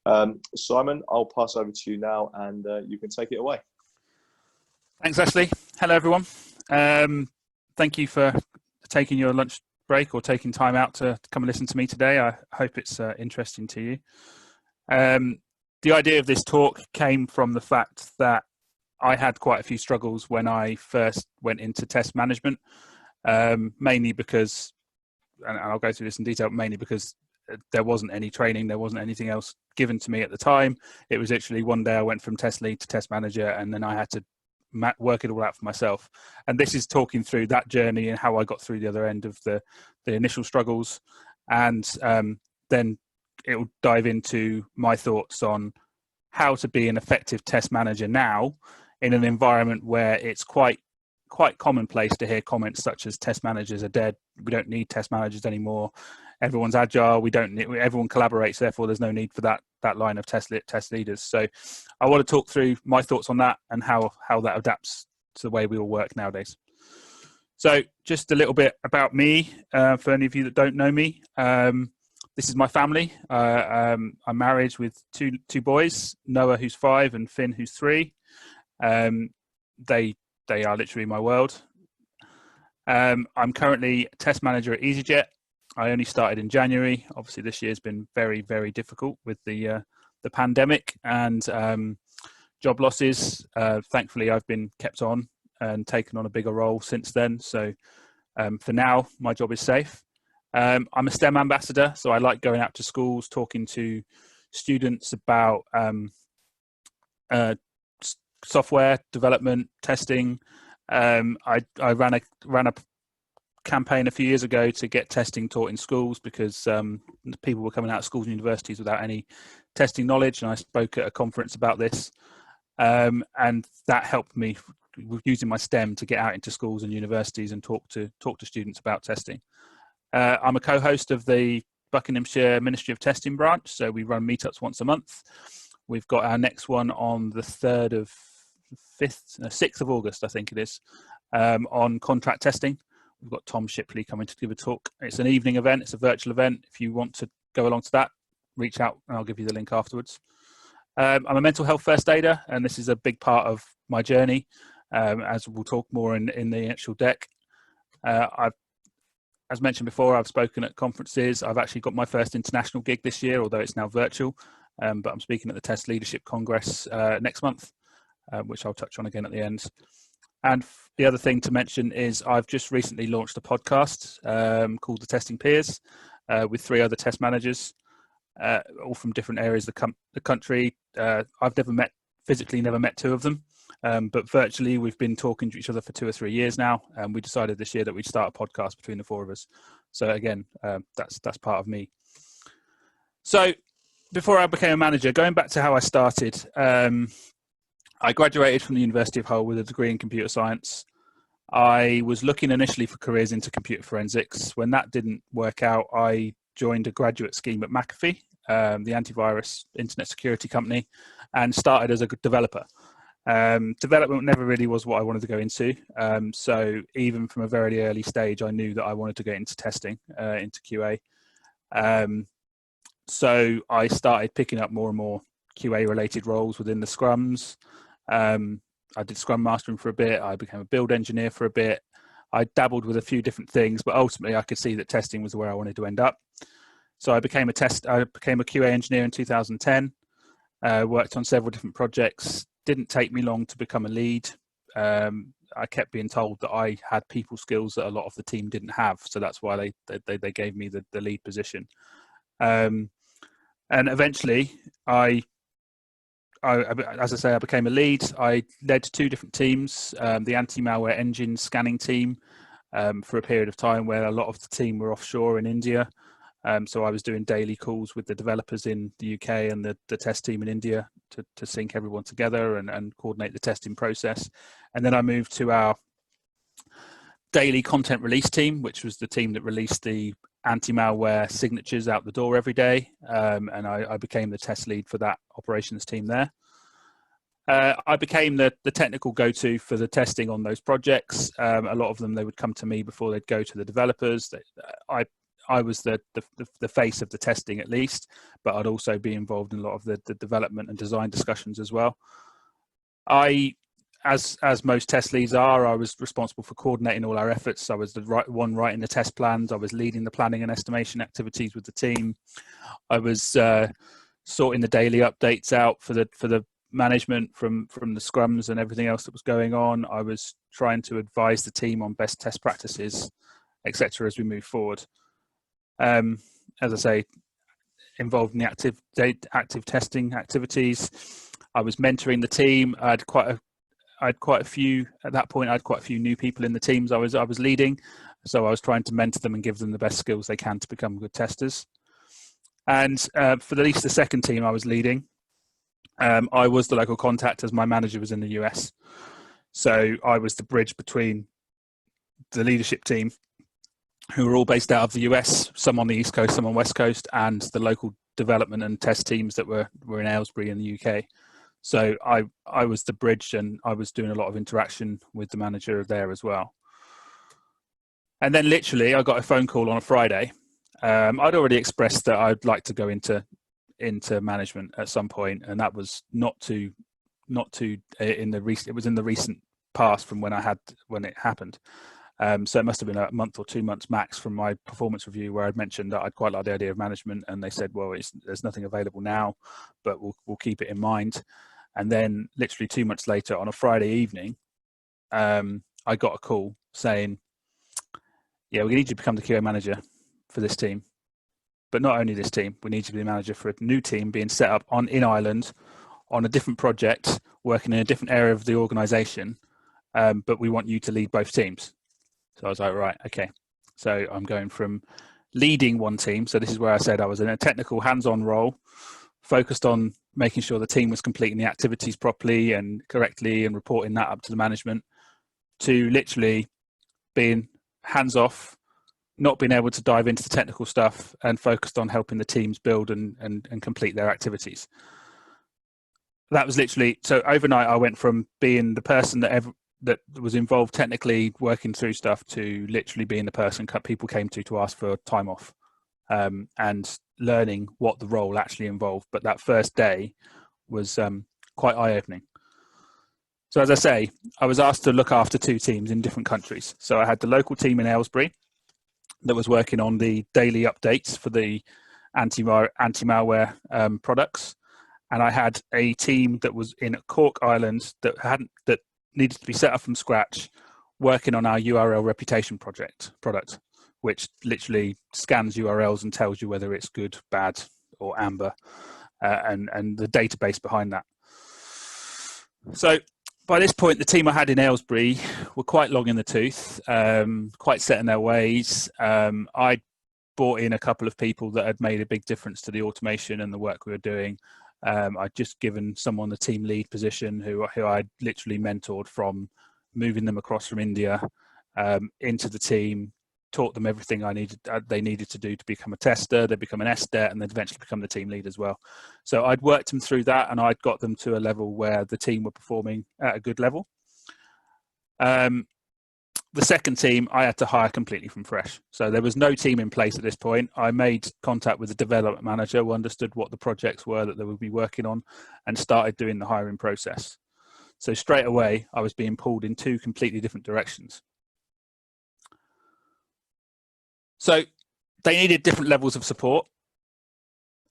Simon, I'll pass over to you now, and you can take it away. Thanks, Ashley. Hello, everyone. Thank you for taking your lunch break or taking time out to come and listen to me today. I hope it's interesting to you. The idea of this talk came from the fact that I had quite a few struggles when I first went into test management, mainly because, and I'll go through this in detail, mainly because there wasn't any training, there wasn't anything else given to me at the time. It was literally one day I went from test lead to test manager, and then I had to work it all out for myself. And this is talking through that journey and how I got through the other end of the initial struggles. And then it will dive into my thoughts on how to be an effective test manager now in an environment where it's quite commonplace to hear comments such as test managers are dead. We don't need test managers anymore. Everyone's agile. Everyone collaborates. Therefore, there's no need for that line of test leaders. So I want to talk through my thoughts on that and how that adapts to the way we all work nowadays. So just a little bit about me, for any of you that don't know me. This is my family. I'm married with two boys, Noah, who's 5, and Finn, who's 3. They are literally my world. I'm currently test manager at EasyJet. I only started in January. Obviously, this year's been very, very difficult with the pandemic and job losses. Thankfully, I've been kept on and taken on a bigger role since then. So for now, my job is safe. I'm a STEM ambassador, so I like going out to schools, talking to students about software development, testing. I ran a campaign a few years ago to get testing taught in schools because people were coming out of schools and universities without any testing knowledge, and I spoke at a conference about this, and that helped me using my STEM to get out into schools and universities and talk to students about testing. I'm a co-host of the Buckinghamshire Ministry of Testing branch, so we run meetups once a month. We've got our next one on the 6th of August, I think it is, on contract testing. We've got Tom Shipley coming to give a talk. It's an evening event. It's a virtual event. If you want to go along to that, reach out and I'll give you the link afterwards. I'm a mental health first aider, and this is a big part of my journey, as we'll talk more in the actual deck. As mentioned before, I've spoken at conferences. I've actually got my first international gig this year, although it's now virtual, but I'm speaking at the Test Leadership Congress next month, which I'll touch on again at the end. And the other thing to mention is I've just recently launched a podcast called The Testing Peers with 3 other test managers, all from different areas of the country. I've physically never met 2 of them, but virtually we've been talking to each other for 2 or 3 years now, and we decided this year that we'd start a podcast between the 4 of us. So again, that's part of me. So before I became a manager, going back to how I started, I graduated from the University of Hull with a degree in computer science. I was looking initially for careers into computer forensics. When that didn't work out, I joined a graduate scheme at McAfee, the antivirus internet security company, and started as a developer. Development never really was what I wanted to go into. So even from a very early stage, I knew that I wanted to get into testing, into QA. So I started picking up more and more QA related roles within the scrums. I did scrum mastering for a bit. I became a build engineer for a bit. I dabbled with a few different things, but ultimately I could see that testing was where I wanted to end up. So I became a QA engineer in 2010, worked on several different projects. Didn't take me long to become a lead. I kept being told that I had people skills that a lot of the team didn't have. So that's why they gave me the lead position. And eventually as I say, I became a lead. I led 2 different teams, the anti-malware engine scanning team for a period of time where a lot of the team were offshore in India. So I was doing daily calls with the developers in the UK and the test team in India to sync everyone together and coordinate the testing process. And then I moved to our daily content release team, which was the team that released the anti-malware signatures out the door every day, and I became the test lead for that operations team there. I became the technical go-to for the testing on those projects. A lot of them, they would come to me before they'd go to the developers. I was the face of the testing at least, but I'd also be involved in a lot of the development and design discussions as well. As most test leads are, I was responsible for coordinating all our efforts. I was the one writing the test plans. I was leading the planning and estimation activities with the team. I was sorting the daily updates out for the management from the scrums and everything else that was going on. I was trying to advise the team on best test practices, etc. as we move forward. As I say, involved in the active testing activities. I was mentoring the team. I had quite a few at that point. I had quite a few new people in the teams I was leading, so I was trying to mentor them and give them the best skills they can to become good testers. And for at least the second team I was leading, I was the local contact as my manager was in the US. So I was the bridge between the leadership team, who were all based out of the US, some on the East Coast, some on West Coast, and the local development and test teams that were in Aylesbury in the UK. So I was the bridge, and I was doing a lot of interaction with the manager there as well. And then literally I got a phone call on a Friday. I'd already expressed that I'd like to go into management at some point, and that was not too in the recent. It was in the recent past from when it happened. So it must have been a month or 2 months max from my performance review, where I'd mentioned that I'd quite like the idea of management, and they said, well, there's nothing available now, but we'll keep it in mind. And then literally 2 months later, on a Friday evening, I got a call saying, yeah, we need you to become the QA manager for this team. But not only this team, we need you to be the manager for a new team being set up in Ireland on a different project, working in a different area of the organisation, but we want you to lead both teams. So I was like, right, okay. So I'm going from leading one team. So this is where I said I was in a technical hands-on role, focused on making sure the team was completing the activities properly and correctly and reporting that up to the management, to literally being hands-off, not being able to dive into the technical stuff, and focused on helping the teams build and complete their activities. That was literally, so overnight I went from being the person that was involved technically working through stuff to literally being the person people came to ask for time off, and learning what the role actually involved. But that first day was quite eye-opening. So as I say, I was asked to look after 2 teams in different countries. So I had the local team in Aylesbury that was working on the daily updates for the anti-malware products, and I had a team that was in Cork, Ireland, that needed to be set up from scratch, working on our URL reputation product, which literally scans URLs and tells you whether it's good, bad, or amber, and the database behind that. So by this point, the team I had in Aylesbury were quite long in the tooth, quite set in their ways. I'd brought in a couple of people that had made a big difference to the automation and the work we were doing. I'd just given someone the team lead position who I'd literally mentored from moving them across from India into the team, taught them everything they needed to do to become a tester. They become an SDET, and they'd eventually become the team lead as well. So I'd worked them through that, and I'd got them to a level where the team were performing at a good level. The second team I had to hire completely from fresh. So there was no team in place at this point. I made contact with the development manager who understood what the projects were that they would be working on, and started doing the hiring process. So straight away, I was being pulled in 2 completely different directions. So they needed different levels of support.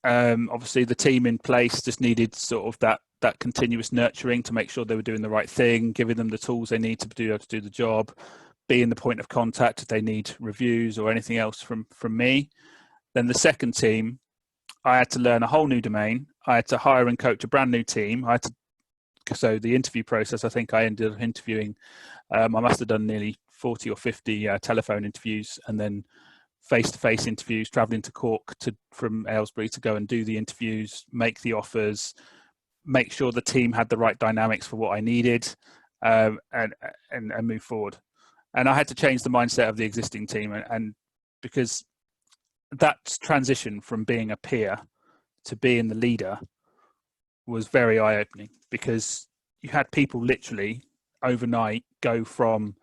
Obviously, the team in place just needed sort of that continuous nurturing to make sure they were doing the right thing, giving them the tools they need to do the job, being the point of contact if they need reviews or anything else from me. Then the second team, I had to learn a whole new domain. I had to hire and coach a brand new team. So the interview process, I think I ended up interviewing, I must have done nearly 40 or 50 telephone interviews, and then face-to-face interviews, traveling to Cork from Aylesbury to go and do the interviews, make the offers, make sure the team had the right dynamics for what I needed, and move forward. And I had to change the mindset of the existing team, and because that transition from being a peer to being the leader was very eye-opening, because you had people literally overnight go from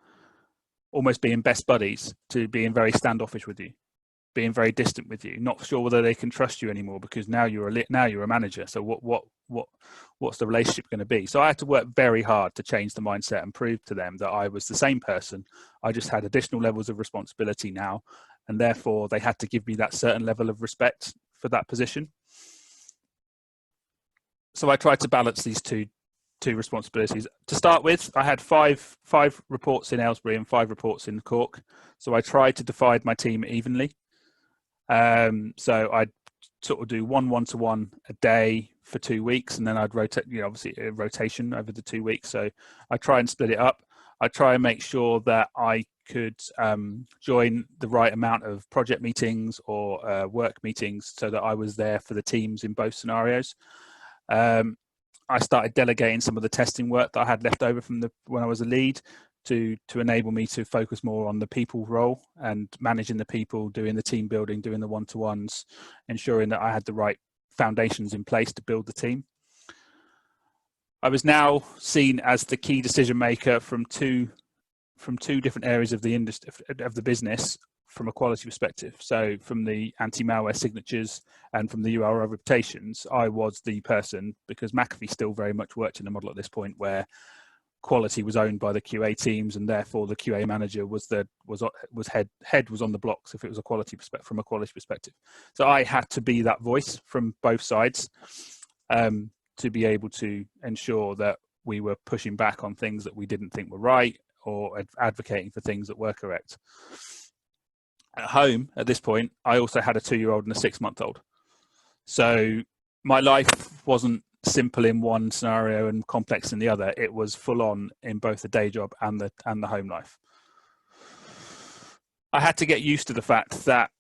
almost being best buddies to being very standoffish with you. being very distant with you, not sure whether they can trust you anymore because now you're a manager. So what's the relationship going to be? So I had to work very hard to change the mindset and prove to them that I was the same person. I just had additional levels of responsibility now, and therefore they had to give me that certain level of respect for that position. So I tried to balance these two responsibilities. To start with, I had five reports in Aylesbury and 5 reports in Cork. So I tried to divide my team evenly. So I'd sort of do one-to-one a day for 2 weeks, and then I'd rotate, obviously a rotation over the 2 weeks. So I try and split it up. I try and make sure that I could join the right amount of project meetings or work meetings so that I was there for the teams in both scenarios. I started delegating some of the testing work that I had left over from when I was a lead to enable me to focus more on the people role and managing the people, doing the team building, doing the one-to-ones, ensuring that I had the right foundations in place to build the team. I was now seen as the key decision maker from two different areas of the industry, of the business, from a quality perspective. So from the anti-malware signatures and from the URL reputations, I was the person, because McAfee still very much worked in a model at this point where quality was owned by the QA teams, and therefore the QA manager was head was on the blocks if it was a quality perspective, from a quality perspective. So I had to be that voice from both sides to be able to ensure that we were pushing back on things that we didn't think were right, or advocating for things that were correct. At home, at this point, I also had a 2-year-old and a 6-month-old. So my life wasn't simple in one scenario and complex in the other. It was full on in both the day job and the home life. I had to get used to the fact that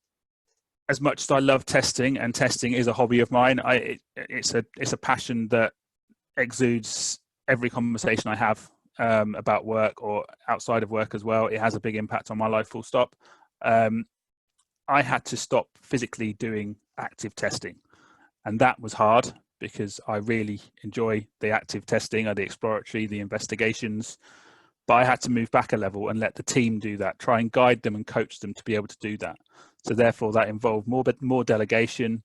as much as I love testing, and testing is a hobby of mine, it's a passion that exudes every conversation I have about work or outside of work as well. It has a big impact on my life, full stop. I had to stop physically doing active testing, and that was hard because I really enjoy the active testing, or the exploratory, the investigations, but I had to move back a level and let the team do that, try and guide them and coach them to be able to do that. So therefore that involved more delegation.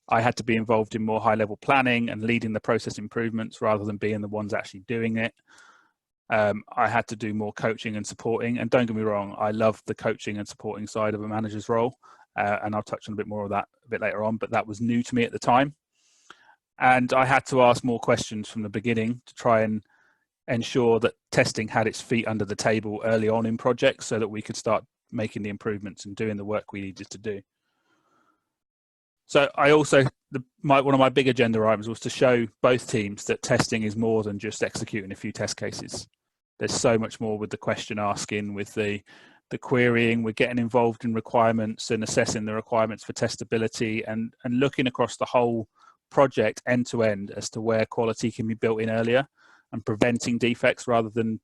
I had to be involved in more high level planning and leading the process improvements rather than being the ones actually doing it. I had to do more coaching and supporting, and don't get me wrong, I love the coaching and supporting side of a manager's role, and I'll touch on a bit more of that a bit later on, but that was new to me at the time. And I had to ask more questions from the beginning to try and ensure that testing had its feet under the table early on in projects so that we could start making the improvements and doing the work we needed to do. So I also, one of my big agenda items was to show both teams that testing is more than just executing a few test cases. There's so much more with the question asking, with the querying, we're getting involved in requirements and assessing the requirements for testability, and looking across the whole project end to end as to where quality can be built in earlier and preventing defects rather than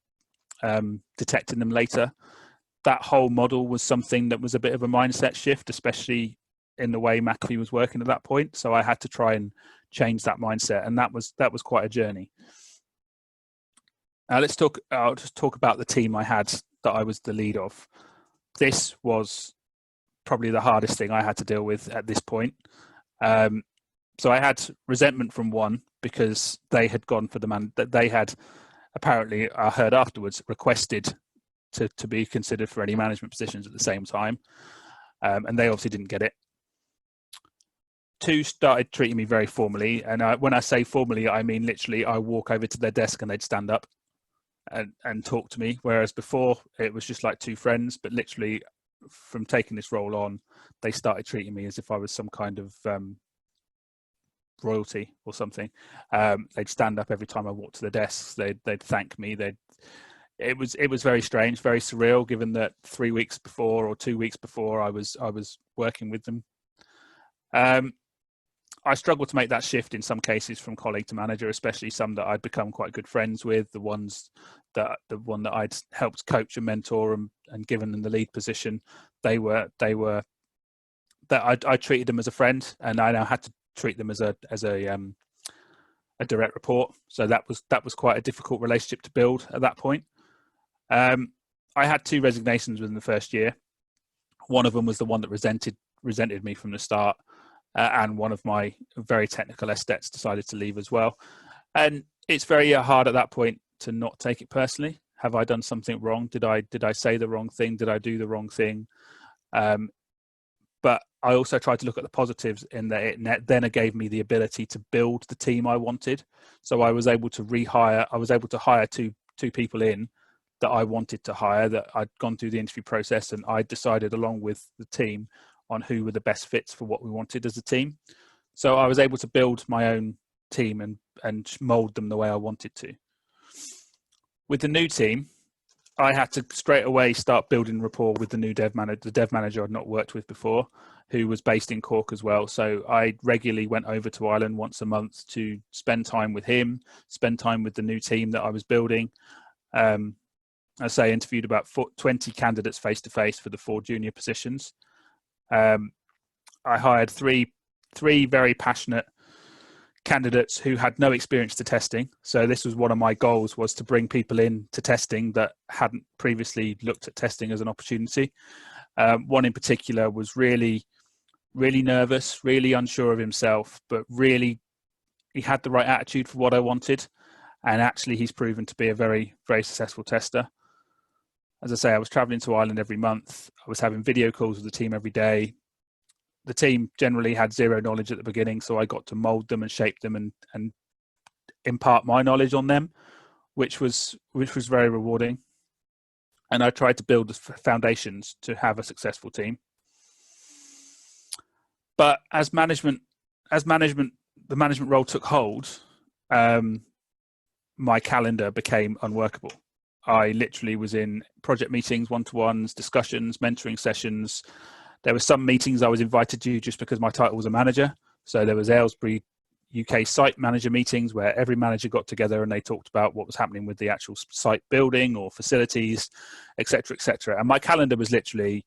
detecting them later. That whole model was something that was a bit of a mindset shift, especially in the way McAfee was working at that point. So I had to try and change that mindset, and that was quite a journey. I'll just talk about the team I had that I was the lead of. This was probably the hardest thing I had to deal with at this point. So I had resentment from one because they had gone for the man that they had, apparently I heard afterwards, requested to be considered for any management positions at the same time. And they obviously didn't get it. 2 started treating me very formally. And when I say formally, I mean literally I walk over to their desk and they'd stand up and talk to me. Whereas before it was just like 2 friends, but literally from taking this role on, they started treating me as if I was some kind of royalty or something. They'd stand up every time I walked to the desks. They'd thank me. It was very strange, very surreal, given that 3 weeks before or 2 weeks before I was working with them. I struggled to make that shift in some cases from colleague to manager, especially some that I'd become quite good friends with, the one that I'd helped coach and mentor and given them the lead position. I treated them as a friend, and I now had to treat them as a direct report. So that was quite a difficult relationship to build at that point. I had 2 resignations within the first year. One of them was the one that resented me from the start, and one of my very technical aesthetes decided to leave as well. And it's very hard at that point to not take it personally. Have I done something wrong? Did I say the wrong thing? Did I do the wrong thing? But I also tried to look at the positives in that it then gave me the ability to build the team I wanted. So I was able to rehire. I was able to hire two people in that I wanted to hire, that I'd gone through the interview process, and I decided along with the team on who were the best fits for what we wanted as a team. So I was able to build my own team and mold them the way I wanted to. With the new team, I had to straight away start building rapport with the new dev manager, the dev manager I'd not worked with before, who was based in Cork as well. So I regularly went over to Ireland once a month to spend time with him, spend time with the new team that I was building. I say interviewed about 20 candidates face-to-face for the 4 junior positions. I hired three very passionate candidates who had no experience to testing. So this was one of my goals, was to bring people in to testing that hadn't previously looked at testing as an opportunity. One in particular was really nervous, really unsure of himself, but really he had the right attitude for what I wanted. And actually he's proven to be a very, very successful tester. As I say, I was traveling to Ireland every month. I was having video calls with the team every day. The team generally had zero knowledge at the beginning, so I got to mold them and shape them and impart my knowledge on them, which was very rewarding. And I tried to build the foundations to have a successful team. But as the management role took hold, my calendar became unworkable. I literally was in project meetings, one-to-ones, discussions, mentoring sessions. There were some meetings I was invited to just because my title was a manager. So there was Aylesbury UK site manager meetings where every manager got together and they talked about what was happening with the actual site building or facilities, etc., etc. And my calendar was literally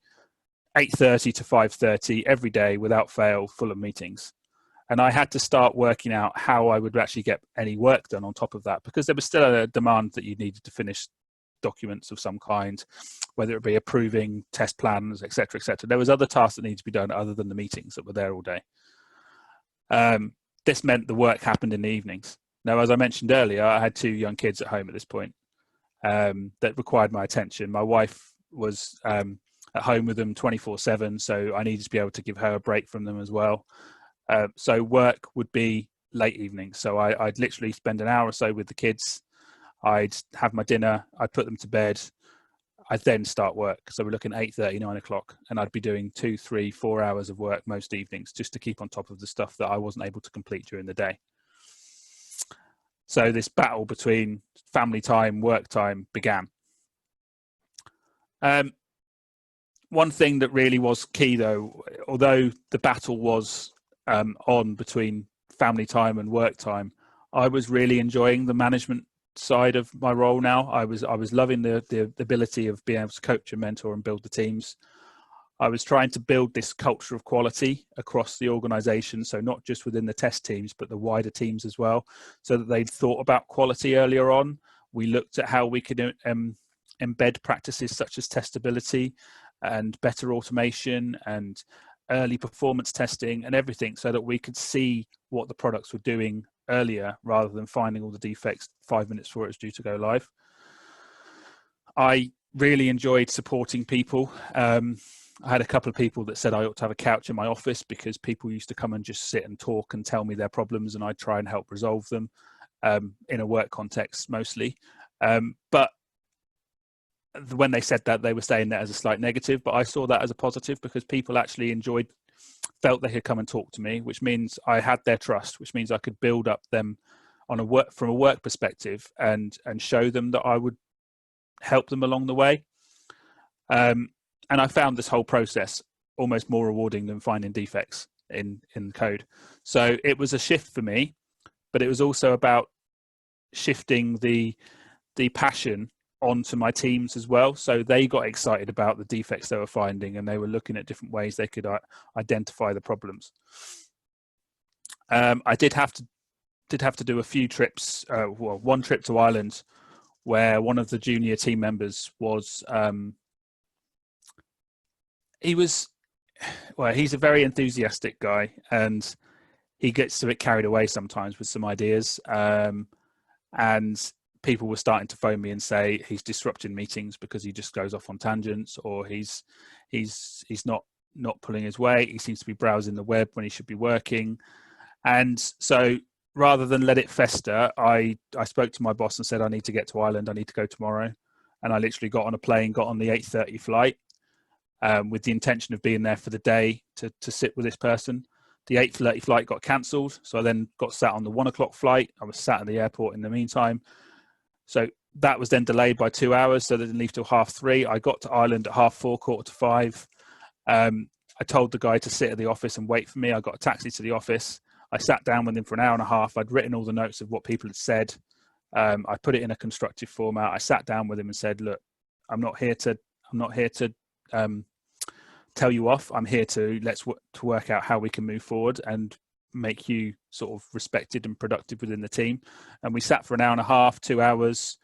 8:30 to 5:30 every day without fail, full of meetings. And I had to start working out how I would actually get any work done on top of that, because there was still a demand that you needed to finish documents of some kind, whether it be approving test plans, etc., etc. There was other tasks that needed to be done other than the meetings that were there all day. This meant the work happened in the evenings. Now, as I mentioned earlier, I had 2 young kids at home at this point that required my attention. My wife was at home with them 24/7, so I needed to be able to give her a break from them as well. So work would be late evenings. So I'd literally spend an hour or so with the kids. I'd have my dinner, I'd put them to bed, I'd then start work. So we're looking at 8:30, 9 o'clock, and I'd be doing 2, 3, 4 hours of work most evenings just to keep on top of the stuff that I wasn't able to complete during the day. So this battle between family time, work time began. One thing that really was key though, although the battle was on between family time and work time, I was really enjoying the management side of my role now. I was loving the ability of being able to coach and mentor and build the teams. I was trying to build this culture of quality across the organization, so not just within the test teams, but the wider teams as well, so that they'd thought about quality earlier on. We looked at how we could embed practices such as testability and better automation and early performance testing and everything, so that we could see what the products were doing earlier rather than finding all the defects 5 minutes before it was due to go live. I really enjoyed supporting people. I had a couple of people that said I ought to have a couch in my office because people used to come and just sit and talk and tell me their problems, and I'd try and help resolve them in a work context mostly. But when they said that, they were saying that as a slight negative, but I saw that as a positive because people actually felt they could come and talk to me, which means I had their trust, which means I could build up them from a work perspective and show them that I would help them along the way. And I found this whole process almost more rewarding than finding defects in code. So it was a shift for me, but it was also about shifting the passion onto my teams as well. So they got excited about the defects they were finding, and they were looking at different ways they could identify the problems. I did have to do a few trips. Well, one trip to Ireland where one of the junior team members was He's a very enthusiastic guy, and he gets a bit carried away sometimes with some ideas. And people were starting to phone me and say he's disrupting meetings because he just goes off on tangents, or he's not pulling his weight. He seems to be browsing the web when he should be working. And so rather than let it fester, I spoke to my boss and said, I need to get to Ireland. I need to go tomorrow. And I literally got on a plane, got on the 8:30 flight with the intention of being there for the day to sit with this person. The 8:30 flight got cancelled. So I then got sat on the 1 o'clock flight. I was sat at the airport in the meantime. So that was then delayed by 2 hours. So they didn't leave till 3:30. I got to Ireland at 4:30, 4:45. I told the guy to sit at the office and wait for me. I got a taxi to the office. I sat down with him for an hour and a half. I'd written all the notes of what people had said. I put it in a constructive format. I sat down with him and said, look, I'm not here to tell you off. I'm here to work out how we can move forward and make you sort of respected and productive within the team. And we sat for an hour and a half, 2 hours,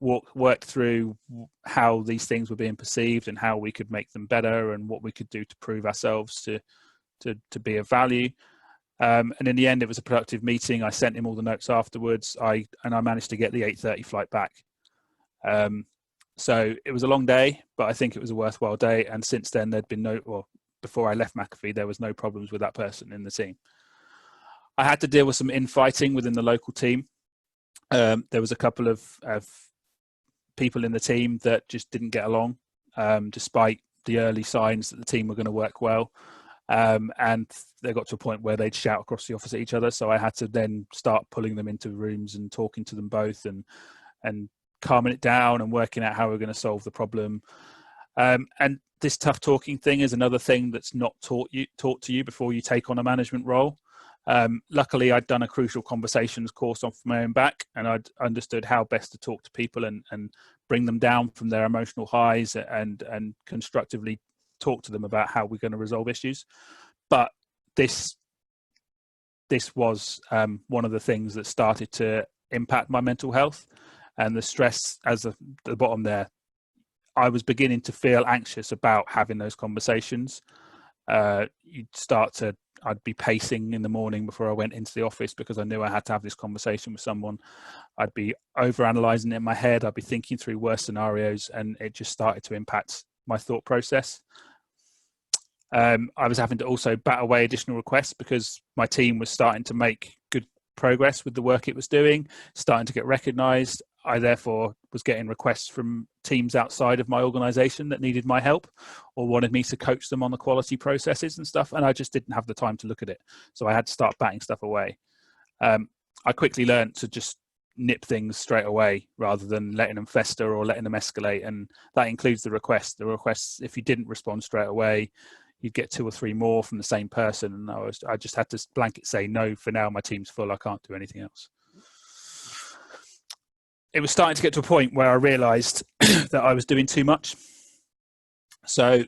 worked through how these things were being perceived and how we could make them better and what we could do to prove ourselves to be of value. And in the end, it was a productive meeting. I sent him all the notes afterwards. I managed to get the 8:30 flight back. So it was a long day, but I think it was a worthwhile day. And since then, there'd been before I left McAfee, there was no problems with that person in the team. I had to deal with some infighting within the local team. There was a couple of people in the team that just didn't get along, despite the early signs that the team were going to work well. And they got to a point where they'd shout across the office at each other. So I had to then start pulling them into rooms and talking to them both and calming it down and working out how we're going to solve the problem. And this tough talking thing is another thing that's not taught to you before you take on a management role. Luckily, I'd done a crucial conversations course off my own back, and I'd understood how best to talk to people and bring them down from their emotional highs and constructively talk to them about how we're going to resolve issues. But this was one of the things that started to impact my mental health and the stress. As the bottom there, I was beginning to feel anxious about having those conversations. I'd be pacing in the morning before I went into the office because I knew I had to have this conversation with someone. I'd be overanalyzing it in my head. I'd be thinking through worse scenarios, and it just started to impact my thought process. I was having to also bat away additional requests because my team was starting to make good progress with the work it was doing, starting to get recognized. I therefore was getting requests from teams outside of my organization that needed my help or wanted me to coach them on the quality processes and stuff. And I just didn't have the time to look at it. So I had to start batting stuff away. I quickly learned to just nip things straight away rather than letting them fester or letting them escalate. And that includes the requests. The requests, if you didn't respond straight away, you'd get 2 or 3 more from the same person. And I just had to blanket say, no, for now, my team's full. I can't do anything else. It was starting to get to a point where I realized that I was doing too much. So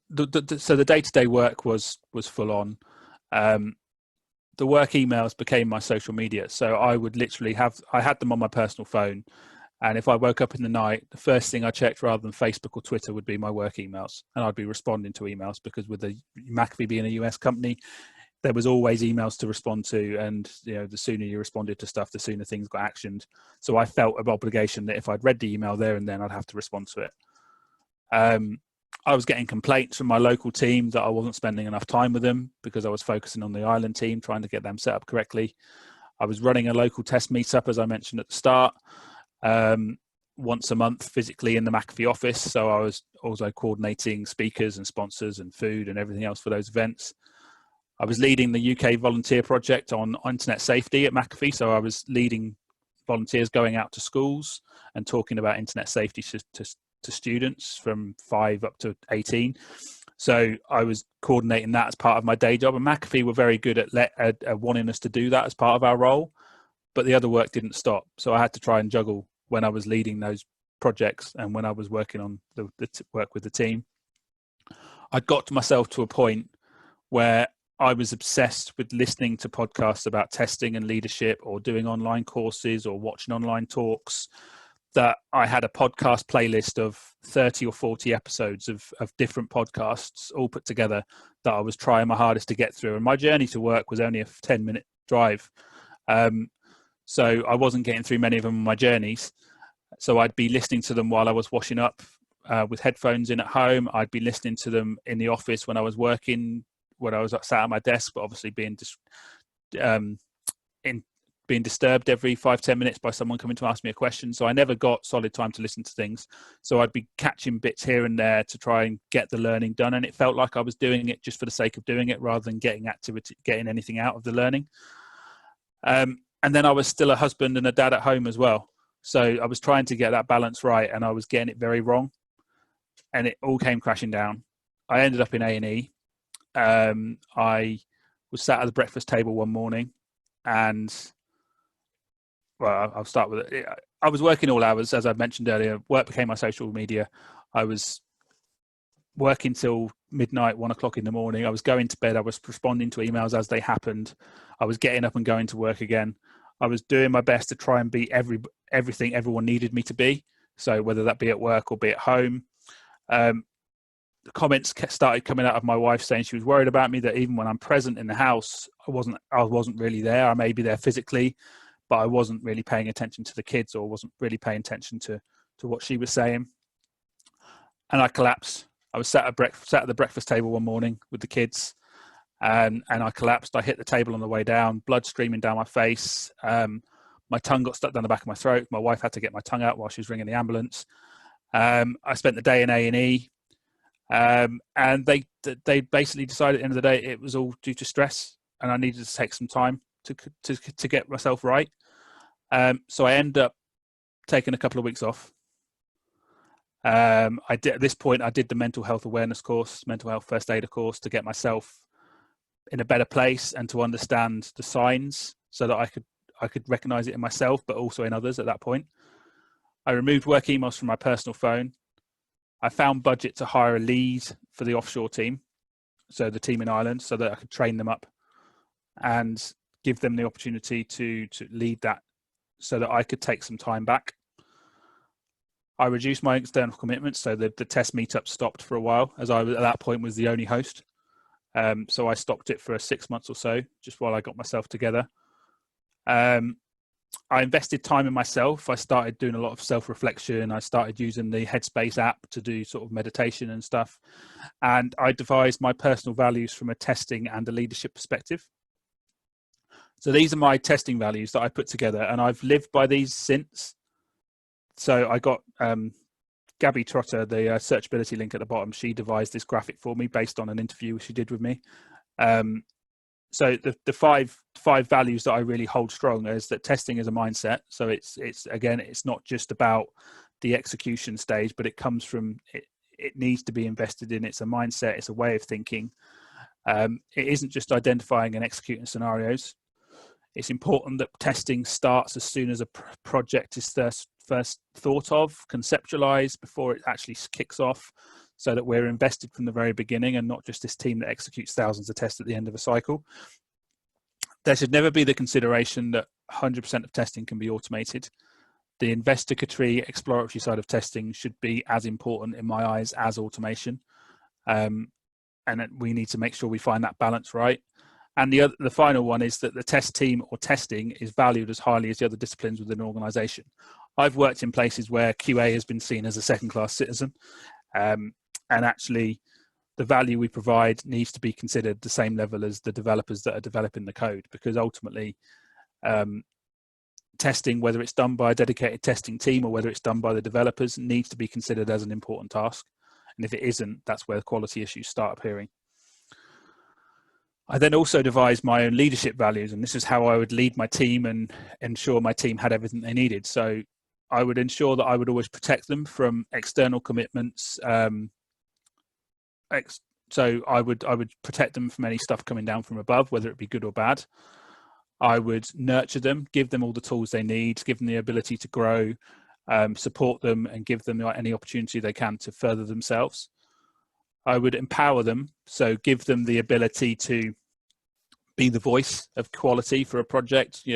the day-to-day work was full on. The work emails became my social media. So I would literally I had them on my personal phone. And if I woke up in the night, the first thing I checked rather than Facebook or Twitter would be my work emails. And I'd be responding to emails because with the McAfee being a US company, there was always emails to respond to. And the sooner you responded to stuff, the sooner things got actioned. So I felt an obligation that if I'd read the email there and then, I'd have to respond to it. I was getting complaints from my local team that I wasn't spending enough time with them because I was focusing on the Ireland team, trying to get them set up correctly. I was running a local test meetup, as I mentioned at the start, once a month physically in the McAfee office. So I was also coordinating speakers and sponsors and food and everything else for those events. I was leading the UK volunteer project on internet safety at McAfee. So I was leading volunteers going out to schools and talking about internet safety to students from 5 up to 18. So I was coordinating that as part of my day job. And McAfee were very good at wanting us to do that as part of our role. But the other work didn't stop. So I had to try and juggle when I was leading those projects and when I was working on the work with the team. I got myself to a point where I was obsessed with listening to podcasts about testing and leadership or doing online courses or watching online talks that I had a podcast playlist of 30 or 40 episodes of different podcasts all put together that I was trying my hardest to get through. And my journey to work was only a 10-minute drive. So I wasn't getting through many of them on my journeys. So I'd be listening to them while I was washing up with headphones in at home. I'd be listening to them in the office when I was working, when I was sat at my desk, but obviously being disturbed every 5-10 minutes by someone coming to ask me a question. So I never got solid time to listen to things. So I'd be catching bits here and there to try and get the learning done. And it felt like I was doing it just for the sake of doing it rather than getting anything out of the learning. And then I was still a husband and a dad at home as well. So I was trying to get that balance right, and I was getting it very wrong. And it all came crashing down. I ended up in A&E. I was sat at the breakfast table one morning, and well, I'll start with it. I was working all hours, as I mentioned earlier. Work became my social media. I was working till midnight, 1 o'clock in the morning. I was going to bed. I was responding to emails as they happened. I was getting up and going to work again. I was doing my best to try and be everything everyone needed me to be. So whether that be at work or be at home. The comments started coming out of my wife saying she was worried about me, that even when I'm present in the house, I wasn't really there. I may be there physically, but I wasn't really paying attention to the kids, or wasn't really paying attention to what she was saying. And I collapsed. I was sat at the breakfast table one morning with the kids, and I collapsed. I hit the table on the way down, blood streaming down my face. My tongue got stuck down the back of my throat. My wife had to get my tongue out while she was ringing the ambulance. I spent the day in A&E, and they basically decided at the end of the day it was all due to stress, and I needed to take some time to get myself right. So I ended up taking a couple of weeks off. At this point, I did the mental health awareness course, mental health first aider course, to get myself in a better place and to understand the signs so that I could recognize it in myself, but also in others at that point. I removed work emails from my personal phone. I found budget to hire a lead for the offshore team, so the team in Ireland, so that I could train them up and give them the opportunity to lead that, so that I could take some time back. I reduced my external commitments, so the test meetup stopped for a while, as I at that point was the only host. So I stopped it for 6 months or so, just while I got myself together. I invested time in myself. I started doing a lot of self-reflection. I started using the Headspace app to do sort of meditation and stuff. And I devised my personal values from a testing and a leadership perspective. So these are my testing values that I put together, and I've lived by these since. So I got Gabby Trotter, the searchability link at the bottom. She devised this graphic for me based on an interview she did with me. So the five values that I really hold strong is that testing is a mindset. So it's not just about the execution stage, but it comes from it needs to be invested in. It's a mindset. It's a way of thinking. It isn't just identifying and executing scenarios. It's important that testing starts as soon as a project is first thought of, conceptualized, before it actually kicks off, so that we're invested from the very beginning and not just this team that executes thousands of tests at the end of a cycle. There should never be the consideration that 100% of testing can be automated. The investigatory, exploratory side of testing should be as important in my eyes as automation. And we need to make sure we find that balance right. And the final one is that the test team or testing is valued as highly as the other disciplines within an organization. I've worked in places where QA has been seen as a second-class citizen. And actually, the value we provide needs to be considered the same level as the developers that are developing the code, because ultimately, testing, whether it's done by a dedicated testing team or whether it's done by the developers, needs to be considered as an important task. And if it isn't, that's where quality issues start appearing. I then also devised my own leadership values, and this is how I would lead my team and ensure my team had everything they needed. So I would ensure that I would always protect them from external commitments. So I would protect them from any stuff coming down from above, whether it be good or bad. I would nurture them, give them all the tools they need, give them the ability to grow, support them, and give them any opportunity they can to further themselves. I would empower them, so give them the ability to be the voice of quality for a project,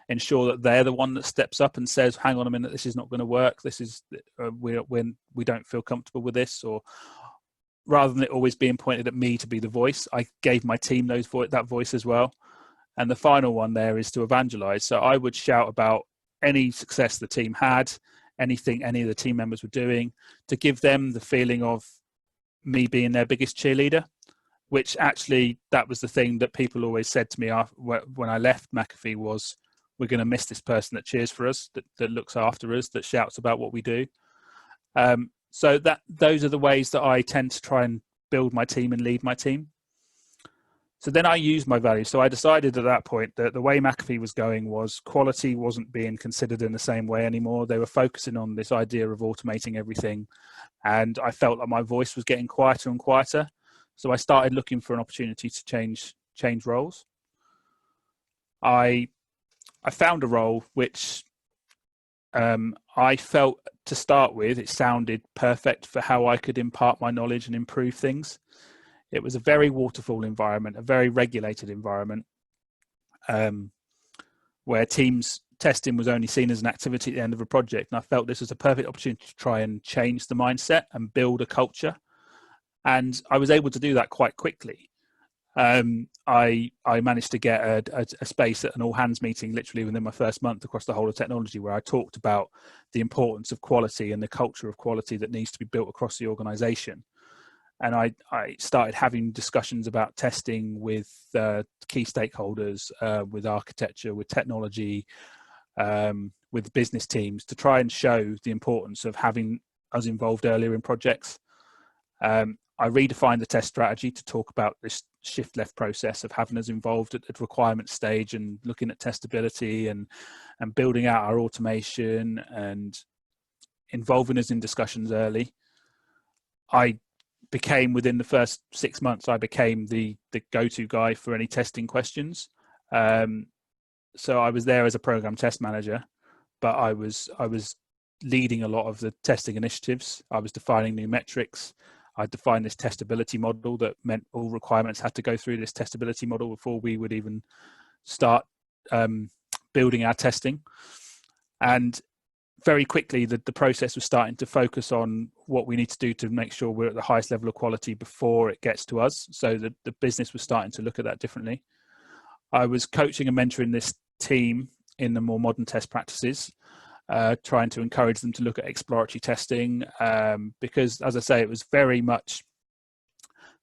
ensure that they're the one that steps up and says, hang on a minute, this is not going to work. This is, when we don't feel comfortable with this, or rather than it always being pointed at me to be the voice, I gave my team that voice as well. And the final one there is to evangelize. So I would shout about any success the team had, anything any of the team members were doing, to give them the feeling of me being their biggest cheerleader, which actually, that was the thing that people always said to me when I left McAfee was, we're going to miss this person that cheers for us, that looks after us, that shouts about what we do. So those are the ways that I tend to try and build my team and lead my team. So then I used my values. So I decided at that point that the way McAfee was going was quality wasn't being considered in the same way anymore. They were focusing on this idea of automating everything. And I felt like my voice was getting quieter and quieter. So I started looking for an opportunity to change roles. I found a role which I felt, to start with, it sounded perfect for how I could impart my knowledge and improve things. It was a very waterfall environment, a very regulated environment, where teams testing was only seen as an activity at the end of a project. And I felt this was a perfect opportunity to try and change the mindset and build a culture. And I was able to do that quite quickly. I managed to get a space at an all hands meeting literally within my first month across the whole of technology, where I talked about the importance of quality and the culture of quality that needs to be built across the organization. And I started having discussions about testing with key stakeholders, with architecture, with technology, with business teams, to try and show the importance of having us involved earlier in projects. I redefined the test strategy to talk about this shift left process of having us involved at the requirement stage and looking at testability and building out our automation and involving us in discussions early. Within the first 6 months, I became the go-to guy for any testing questions. So I was there as a program test manager, but I was leading a lot of the testing initiatives. I was defining new metrics. I defined this testability model that meant all requirements had to go through this testability model before we would even start building our testing. And very quickly, the process was starting to focus on what we need to do to make sure we're at the highest level of quality before it gets to us. So the business was starting to look at that differently. I was coaching and mentoring this team in the more modern test practices, trying to encourage them to look at exploratory testing, because, as I say, it was very much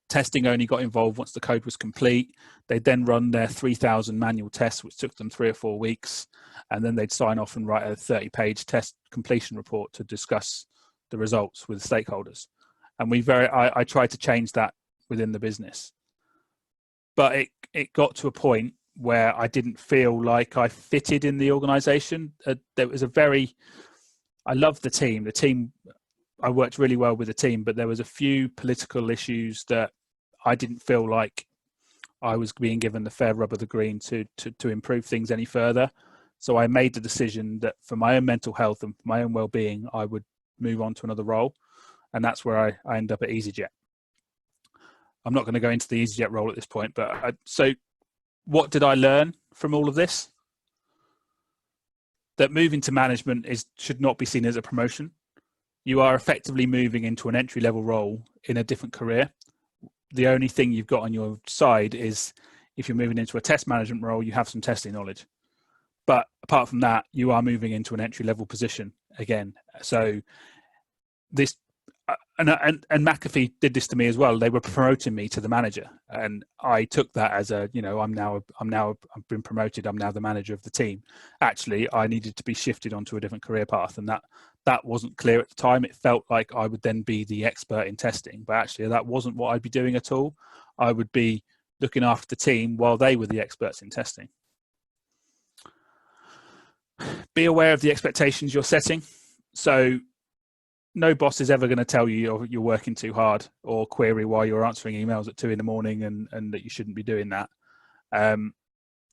testing only got involved once the code was complete. They'd then run their 3,000 manual tests, which took them 3 or 4 weeks, and then they'd sign off and write a 30-page test completion report to discuss the results with stakeholders. And I tried to change that within the business, but it got to a point where I didn't feel like I fitted in the organization. There was I loved the team. The team, I worked really well with the team, but there was a few political issues that I didn't feel like I was being given the fair rub of the green to improve things any further. So I made the decision that for my own mental health and for my own well-being, I would move on to another role. And that's where I ended up at EasyJet. I'm not going to go into the EasyJet role at this point, but so what did I learn from all of this? That moving to management should not be seen as a promotion. You are effectively moving into an entry-level role in a different career. The only thing you've got on your side is, if you're moving into a test management role, you have some testing knowledge. But apart from that, you are moving into an entry-level position again. So this, and McAfee did this to me as well. They were promoting me to the manager, and I took that as I've been promoted. I'm now the manager of the team. Actually, I needed to be shifted onto a different career path, and that wasn't clear at the time. It felt like I would then be the expert in testing, but actually that wasn't what I'd be doing at all. I would be looking after the team while they were the experts in testing. Be aware of the expectations you're setting. So no boss is ever going to tell you you're working too hard, or query why you're answering emails at 2 a.m. and that you shouldn't be doing that.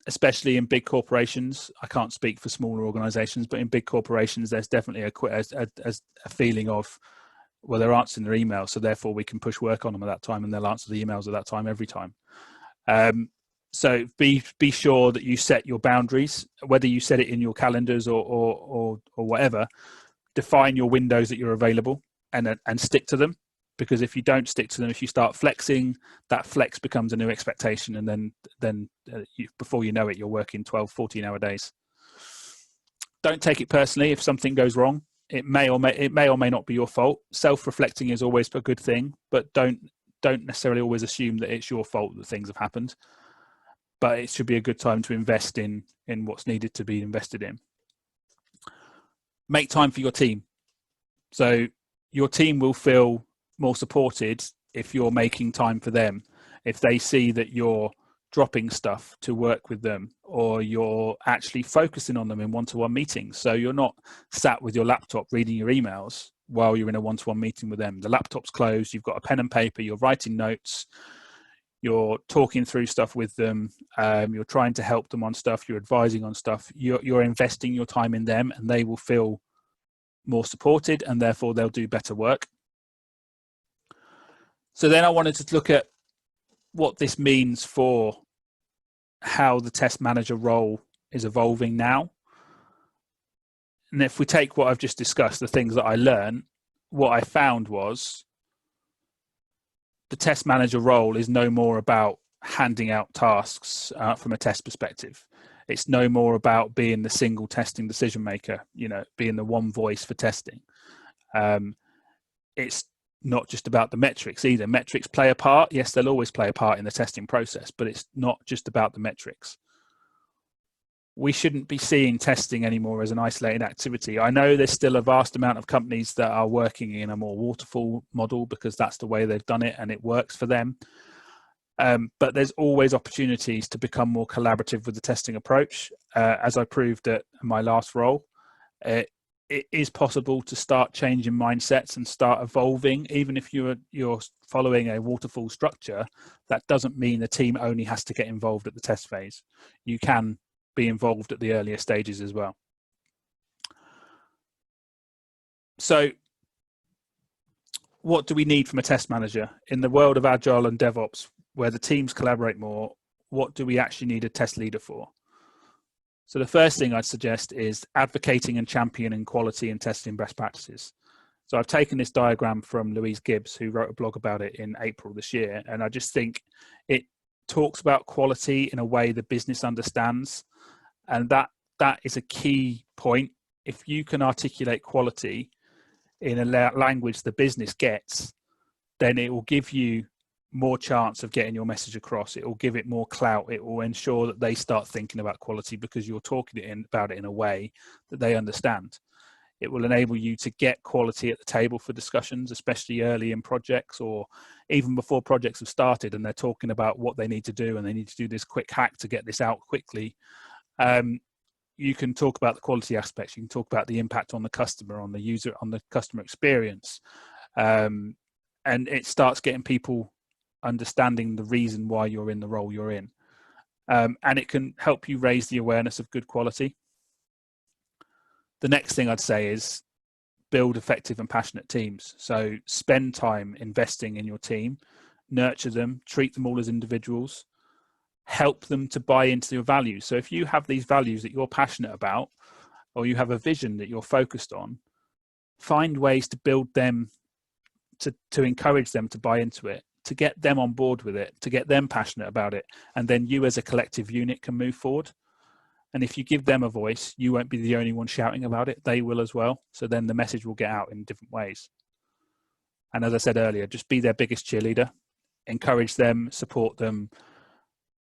Especially in big corporations. I can't speak for smaller organizations, but in big corporations, there's definitely a feeling of, well, they're answering their emails, so therefore we can push work on them at that time, and they'll answer the emails at that time every time. So be sure that you set your boundaries, whether you set it in your calendars or whatever. Define your windows that you're available and stick to them. Because if you don't stick to them, if you start flexing, that flex becomes a new expectation, and then before you know it, you're working 12, 14-hour days. Don't take it personally if something goes wrong. It may or may not be your fault. Self-reflecting is always a good thing, but don't necessarily always assume that it's your fault that things have happened. But it should be a good time to invest in what's needed to be invested in. Make time for your team. So your team will feel more supported if you're making time for them, if they see that you're dropping stuff to work with them, or you're actually focusing on them in one-to-one meetings. So you're not sat with your laptop reading your emails while you're in a one-to-one meeting with them. The laptop's closed, you've got a pen and paper, you're writing notes, you're talking through stuff with them, you're trying to help them on stuff, you're advising on stuff, you're investing your time in them, and they will feel more supported, and therefore they'll do better work. So then I wanted to look at what this means for how the test manager role is evolving now. And if we take what I've just discussed, the things that I learned, what I found was the test manager role is no more about handing out tasks from a test perspective. It's no more about being the single testing decision maker, being the one voice for testing. It's not just about the metrics either. Metrics play a part. Yes, they'll always play a part in the testing process, but it's not just about the metrics. We shouldn't be seeing testing anymore as an isolated activity. I know there's still a vast amount of companies that are working in a more waterfall model because that's the way they've done it and it works for them. But there's always opportunities to become more collaborative with the testing approach. As I proved at my last role, it is possible to start changing mindsets and start evolving. Even if you're following a waterfall structure, that doesn't mean the team only has to get involved at the test phase. You can be involved at the earlier stages as well. So what do we need from a test manager? In the world of Agile and DevOps, where the teams collaborate more, what do we actually need a test leader for? So the first thing I'd suggest is advocating and championing quality and testing best practices. So I've taken this diagram from Louise Gibbs, who wrote a blog about it in April this year. And I just think it talks about quality in a way the business understands. And that is a key point. If you can articulate quality in a language the business gets, then it will give you more chance of getting your message across. It will give it more clout. It will ensure that they start thinking about quality because you're talking about it in a way that they understand. It will enable you to get quality at the table for discussions, especially early in projects or even before projects have started and they're talking about what they need to do and they need to do this quick hack to get this out quickly. You can talk about the quality aspects. You can talk about the impact on the customer, on the user, on the customer experience. And it starts getting people understanding the reason why you're in the role you're in. And it can help you raise the awareness of good quality. The next thing I'd say is build effective and passionate teams. So spend time investing in your team, nurture them, treat them all as individuals, help them to buy into your values. So if you have these values that you're passionate about, or you have a vision that you're focused on, find ways to build them, to encourage them to buy into it, to get them on board with it, to get them passionate about it. And then you as a collective unit can move forward. And if you give them a voice, you won't be the only one shouting about it. They will as well. So then the message will get out in different ways. And as I said earlier, just be their biggest cheerleader, encourage them, support them,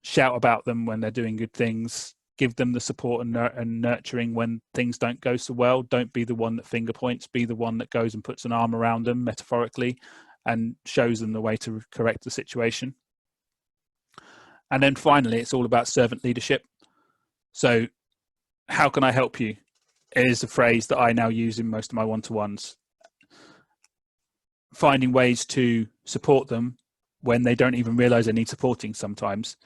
shout about them when they're doing good things, give them the support and nurturing when things don't go so well. Don't be the one that finger points, be the one that goes and puts an arm around them metaphorically and shows them the way to correct the situation. And then finally, it's all about servant leadership. So how can I help you? It is a phrase that I now use in most of my one-to-ones. Finding ways to support them when they don't even realize they need supporting sometimes.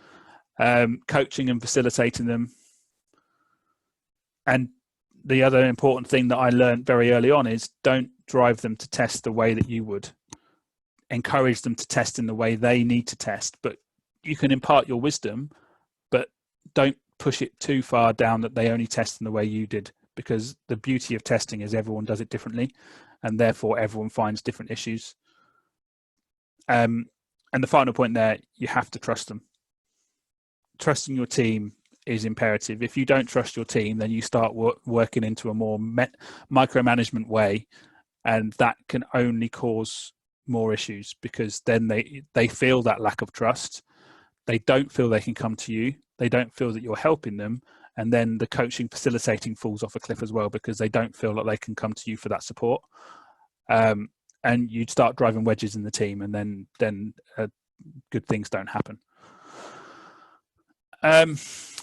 Coaching and facilitating them. And the other important thing that I learned very early on is don't drive them to test the way that you would. Encourage them to test in the way they need to test, but you can impart your wisdom, don't push it too far down that they only test in the way you did, because the beauty of testing is everyone does it differently, and therefore everyone finds different issues. And the final point there, you have to trust them. Trusting your team is imperative. If you don't trust your team, then you start working into a more micromanagement way, and that can only cause more issues, because then they feel that lack of trust. They don't feel they can come to you. They don't feel that you're helping them. And then the coaching facilitating falls off a cliff as well, because they don't feel that they can come to you for that support. And you'd start driving wedges in the team, and then good things don't happen.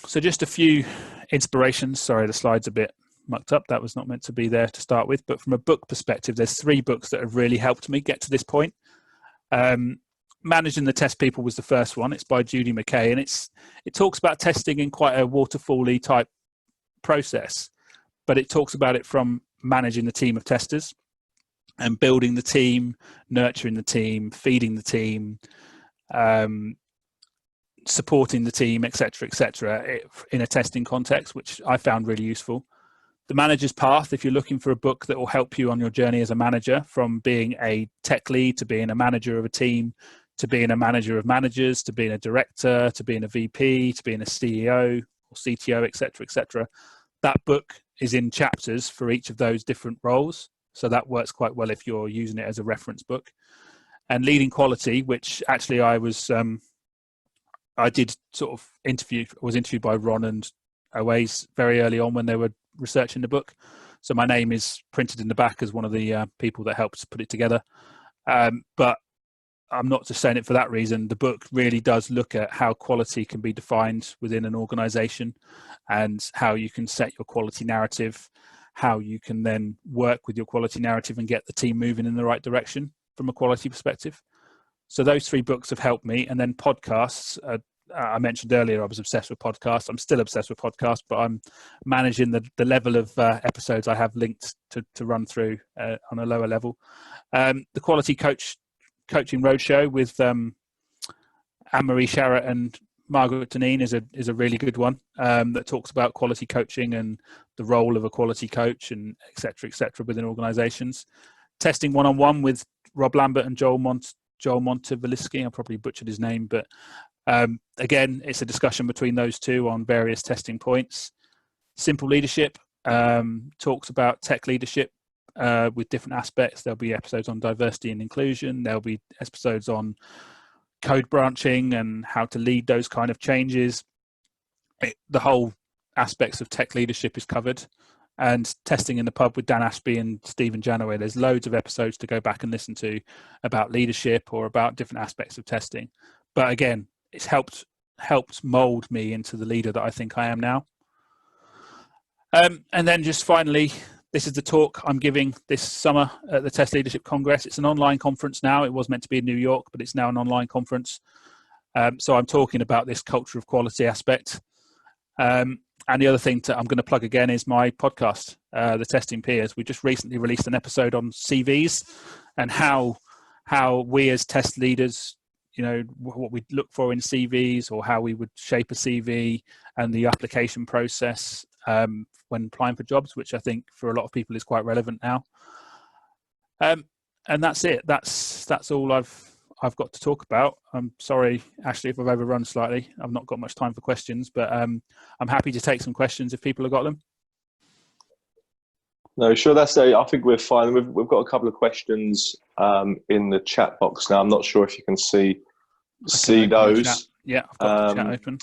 So just a few inspirations. Sorry, the slide's a bit mucked up. That was not meant to be there to start with. But from a book perspective, there's 3 books that have really helped me get to this point. Managing the Test People was the first one. It's by Judy McKay, and it talks about testing in quite a waterfall-y type process, but it talks about it from managing the team of testers and building the team, nurturing the team, feeding the team, supporting the team, etc., in a testing context, which I found really useful. The Manager's Path, if you're looking for a book that will help you on your journey as a manager, from being a tech lead to being a manager of a team, to being a manager of managers, to being a director, to being a VP, to being a CEO or CTO, etc., that book is in chapters for each of those different roles. So that works quite well if you're using it as a reference book. And Leading Quality, which actually I was interviewed by Ron and Oways very early on when they were researching the book. So my name is printed in the back as one of the people that helped put it together. But I'm not just saying it for that reason. The book really does look at how quality can be defined within an organization, and how you can set your quality narrative, how you can then work with your quality narrative and get the team moving in the right direction from a quality perspective. So those 3 books have helped me. And then podcasts. I mentioned earlier I was obsessed with podcasts. I'm still obsessed with podcasts, but I'm managing the level of episodes I have linked to run through on a lower level. The Quality Coaching Roadshow with Anne-Marie Sharrett and Margaret Deneen is a really good one that talks about quality coaching and the role of a quality coach, and et cetera, within organizations. Testing 1-on-1 with Rob Lambert and Joel Monteviliski. I probably butchered his name, but again, it's a discussion between those two on various testing points. Simple Leadership talks about tech leadership with different aspects. There'll be episodes on diversity and inclusion. There'll be episodes on code branching and how to lead those kind of changes. The whole aspects of tech leadership is covered. And Testing in the Pub with Dan Ashby and Stephen Janaway. There's loads of episodes to go back and listen to about leadership or about different aspects of testing. But again, it's helped mold me into the leader that I think I am now. And then just finally, this is the talk I'm giving this summer at the Test Leadership Congress. It's an online conference now. It was meant to be in New York, but it's now an online conference. So I'm talking about this culture of quality aspect. And the other thing I'm going to plug again is my podcast, The Testing Peers. We just recently released an episode on CVs and how we as test leaders, what we look for in CVs, or how we would shape a CV, and the application process when applying for jobs, which I think for a lot of people is quite relevant now. And that's it. That's all I've got to talk about. I'm sorry, Ashley, if I've overrun slightly. I've not got much time for questions, but I'm happy to take some questions if people have got them. No, sure. I think we're fine. We've got a couple of questions in the chat box now. I'm not sure if you can see those. Yeah, I've got the chat open.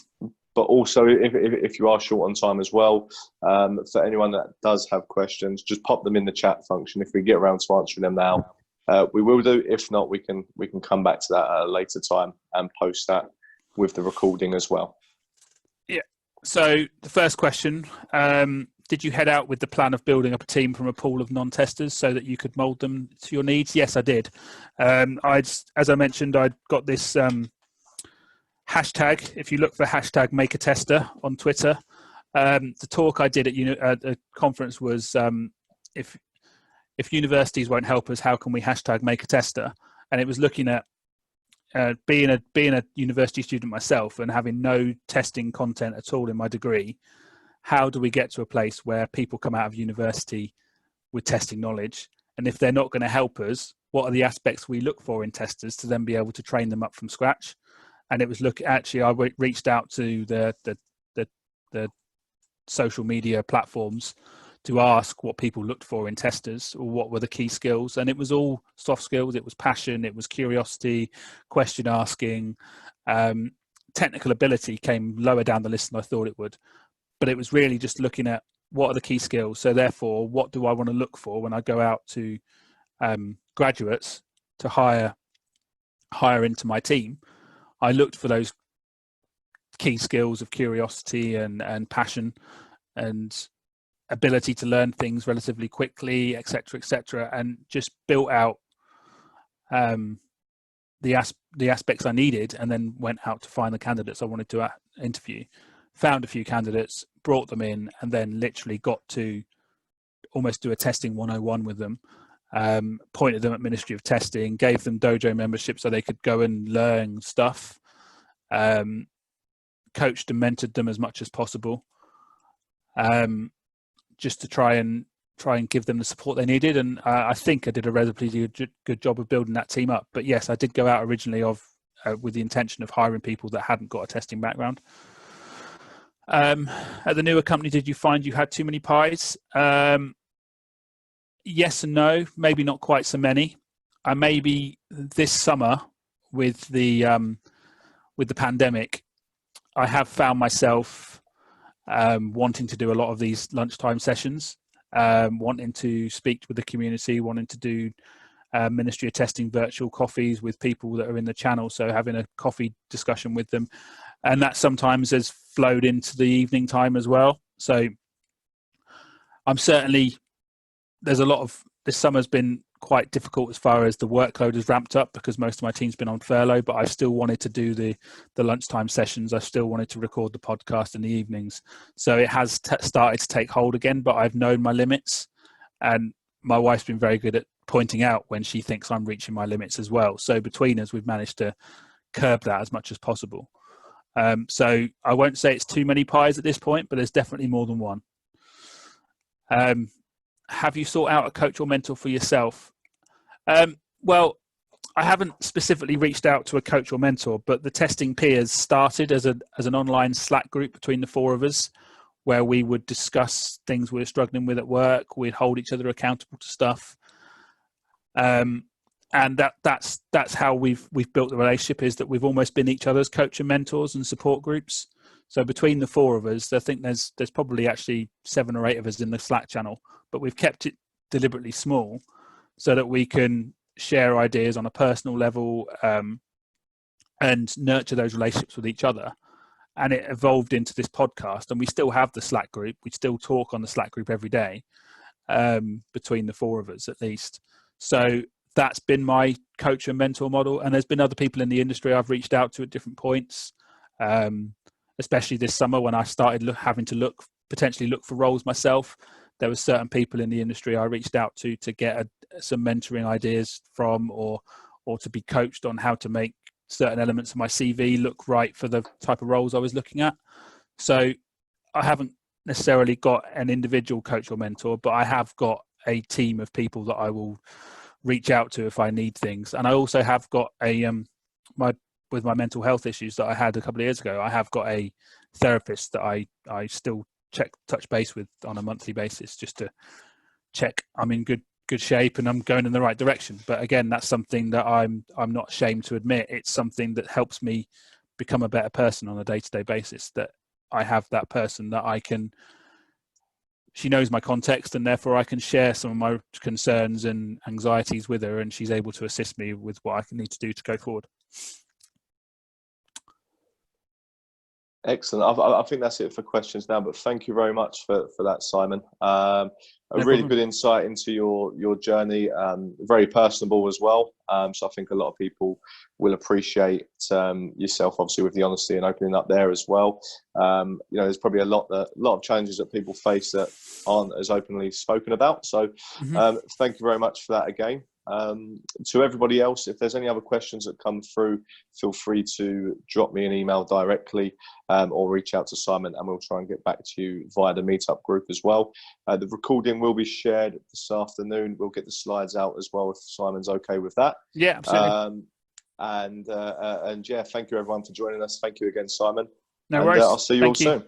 But also, if you are short on time as well, for anyone that does have questions, just pop them in the chat function. If we get around to answering them now, we will do. If not, we can come back to that at a later time and post that with the recording as well. Yeah. So the first question, did you head out with the plan of building up a team from a pool of non-testers so that you could mold them to your needs? Yes, I did. As I mentioned, I'd got this hashtag. If you look for hashtag make a tester on Twitter, the talk I did at a conference was if universities won't help us, how can we hashtag make a tester? And it was looking at being a university student myself and having no testing content at all in my degree, how do we get to a place where people come out of university with testing knowledge? And if they're not going to help us, what are the aspects we look for in testers to then be able to train them up from scratch? And it was I reached out to the social media platforms to ask what people looked for in testers, or what were the key skills. And it was all soft skills. It was passion, it was curiosity, question asking. Technical ability came lower down the list than I thought it would. But it was really just looking at what are the key skills. So therefore, what do I want to look for when I go out to graduates to hire into my team? I looked for those key skills of curiosity and passion and ability to learn things relatively quickly, etc., and just built out the aspects I needed, and then went out to find the candidates I wanted to interview. Found a few candidates, brought them in, and then literally got to almost do a testing 101 with them. Pointed them at Ministry of Testing, gave them dojo membership so they could go and learn stuff. Coached and mentored them as much as possible, just to try and give them the support they needed. And I think I did a relatively good job of building that team up. But yes, I did go out originally with the intention of hiring people that hadn't got a testing background. At the newer company, did you find you had too many pies? Yes and no, maybe not quite so many. Maybe this summer with the pandemic, I have found myself wanting to do a lot of these lunchtime sessions, wanting to speak with the community, wanting to do Ministry of Testing virtual coffees with people that are in the channel, so having a coffee discussion with them. And that sometimes has flowed into the evening time as well. So I'm certainly, this summer's been quite difficult as far as the workload has ramped up, because most of my team's been on furlough, but I've still wanted to do the lunchtime sessions. I still wanted to record the podcast in the evenings. So it has started to take hold again, but I've known my limits, and my wife's been very good at pointing out when she thinks I'm reaching my limits as well. So between us, we've managed to curb that as much as possible. So I won't say it's too many pies at this point, but there's definitely more than one. Have you sought out a coach or mentor for yourself? Well, I haven't specifically reached out to a coach or mentor, but the Testing Peers started as an online Slack group between the four of us, where we would discuss things we were struggling with at work. We'd hold each other accountable to stuff. And that's how we've built the relationship, is that we've almost been each other's coach and mentors and support groups. So between the four of us, I think there's probably actually 7 or 8 of us in the Slack channel, but we've kept it deliberately small so that we can share ideas on a personal level, and nurture those relationships with each other. And it evolved into this podcast, and we still have the Slack group. We still talk on the Slack group every day, between the four of us at least. So that's been my coach and mentor model. And there's been other people in the industry I've reached out to at different points, especially this summer when I started having to potentially look for roles myself. There were certain people in the industry I reached out to get some mentoring ideas from, or to be coached on how to make certain elements of my CV look right for the type of roles I was looking at. So I haven't necessarily got an individual coach or mentor, but I have got a team of people that I will reach out to if I need things. And I also have got with my mental health issues that I had a couple of years ago, I have got a therapist that I still touch base with on a monthly basis, just to check I'm in good shape and I'm going in the right direction. But again, that's something that I'm not ashamed to admit. It's something that helps me become a better person on a day-to-day basis, that I have that person that she knows my context, and therefore I can share some of my concerns and anxieties with her, and she's able to assist me with what I need to do to go forward. Excellent. I think that's it for questions now, but thank you very much for that, Simon. A really good insight into your journey, very personable as well. So I think a lot of people will appreciate yourself, obviously, with the honesty and opening up there as well. There's probably a lot of challenges that people face that aren't as openly spoken about. So thank you very much for that again. To everybody else, if there's any other questions that come through, feel free to drop me an email directly or reach out to Simon, and we'll try and get back to you via the meetup group as well. The recording will be shared this afternoon. We'll get the slides out as well if Simon's okay with that. Yeah, absolutely. And yeah, thank you everyone for joining us. Thank you again, Simon. No worries. I'll see you all soon.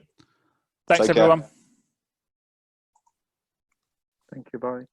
Thanks, Take care. everyone. Thank you. Bye.